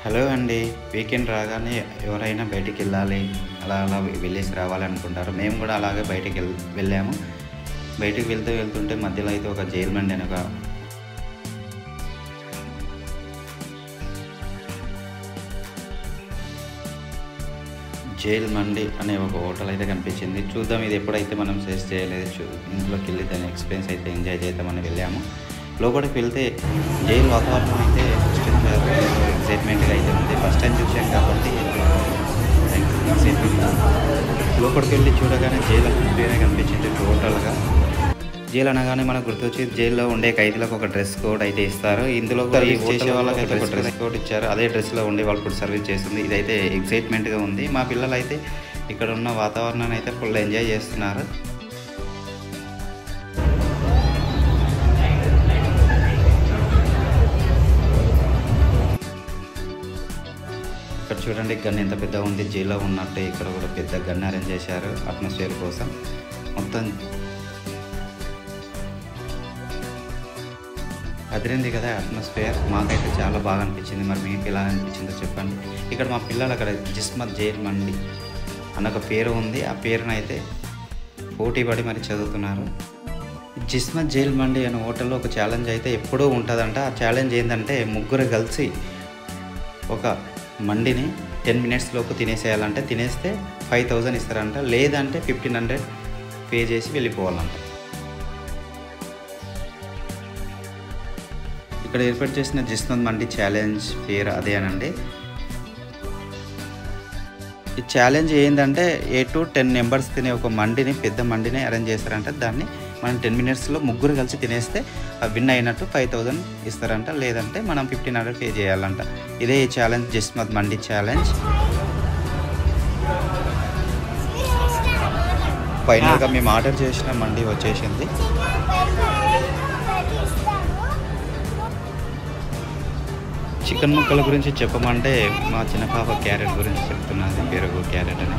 Hello అండి. Weekend రాగానే ఎవరైనా బయటికెళ్ళాలి, అలా అలా వెళ్ళేసి రావాలనుకుంటారు. మేము కూడా అలాగే వెళ్ళాము. బయటికి వెళ్తుంటే మధ్యలో అయితే ఒక జైలు మండి అని ఒక జైల్ మండి అనే ఒక హోటల్ అయితే కనిపించింది. చూద్దాం ఇది ఎప్పుడైతే మనం టేస్ట్ చేయలేదు. ఇంట్లోకి వెళ్ళి దాని ఎక్స్పీరియన్స్ అయితే ఎంజాయ్ చేద్దామని వెళ్ళాము. లోపలికి వెళ్తే జైలు వాతావరణం అయితే ఎక్సైట్మెంట్గా అయితే ఉంది. ఫస్ట్ టైం చూసాం కాబట్టి ఎక్సైట్మెంట్. లోపలికి వెళ్ళి చూడగానే జైలు అట్మాస్ఫియరే కనిపించింది టోటల్గా. జైలు అనగానే మనకు గుర్తొచ్చి జైల్లో ఉండే ఖైదీలకు ఒక డ్రెస్ కోడ్ అయితే ఇస్తారు. ఇందులో చేసే వాళ్ళకి అయితే ఒక డ్రెస్ కోడ్ ఇచ్చారు. అదే డ్రెస్లో ఉండే వాళ్ళు ఫుడ్ సర్వీస్ చేస్తుంది. ఇదైతే ఎక్సైట్మెంట్గా ఉంది. మా పిల్లలు అయితే ఇక్కడ ఉన్న వాతావరణాన్ని అయితే ఫుల్ ఎంజాయ్ చేస్తున్నారు. ఇక్కడ చూడండి గన్ ఎంత పెద్దగా ఉంది. జైల్లో ఉన్నట్టు ఇక్కడ కూడా పెద్ద గన్ అరేంజ్ చేశారు అట్మాస్ఫియర్ కోసం. మొత్తం అదిరింది కదా అట్మాస్ఫియర్. మాకైతే చాలా బాగా అనిపించింది. మరి మీకు ఎలా అనిపించిందో చెప్పండి. ఇక్కడ మా పిల్లలు అక్కడ జిస్మత్ జైల్ మండి అన్న ఒక పేరు ఉంది. ఆ పేరును అయితే పోటీ పడి మరి చదువుతున్నారు. జిస్మత్ జైల్ మండి అనే హోటల్లో ఒక ఛాలెంజ్ అయితే ఎప్పుడూ ఉంటుందంట. ఆ ఛాలెంజ్ ఏంటంటే ముగ్గురు కలిసి ఒక మండిని 10 minutes లోపు తినేసేయాలంటే తినేస్తే 5000 ఇస్తారంట. లేదంటే 1500 పే చేసి వెళ్ళిపోవాలంట. ఇక్కడ ఏర్పాటు చేసిన జిస్మత్ మండి ఛాలెంజ్ పేరు అదేనండి. ఈ ఛాలెంజ్ ఏంటంటే 8 to 10 members తినే ఒక మండిని, పెద్ద మండిని అరేంజ్ చేస్తారంట. దాన్ని మనం 10 minutesలో ముగ్గురు కలిసి తినేస్తే విన్ అయినట్టు 5000 ఇస్తారంట. లేదంటే మనం 1500 పే చేయాలంట. ఇదే ఈ ఛాలెంజ్ జిస్మత్ మండి ఛాలెంజ్. ఫైనల్గా మేము ఆర్డర్ చేసిన మండి వచ్చేసింది. చికెన్ ముక్కల గురించి చెప్పమంటే మా చిన్న పాప క్యారెట్ గురించి చెప్తున్నది. పెరుగు క్యారెట్ అని.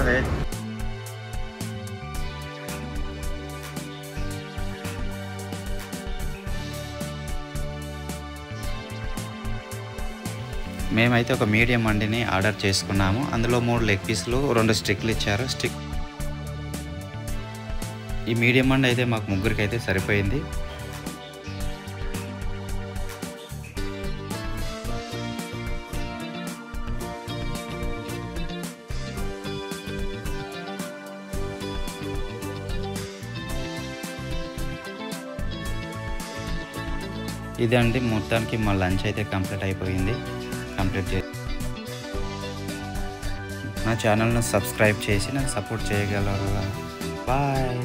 అదే మేమైతే ఒక మీడియం మండిని ఆర్డర్ చేసుకున్నాము. అందులో 3 లెగ్ పీసులు, 2 స్టిక్లు ఇచ్చారు. ఈ మీడియం మండి అయితే మాకు ముగ్గురికి అయితే సరిపోయింది. ఇదండి మొత్తానికి మా లంచ్ అయితే కంప్లీట్ అయిపోయింది. నా ఛానల్ను సబ్స్క్రైబ్ చేసి నాకు సపోర్ట్ చేయగలరు. బాయ్.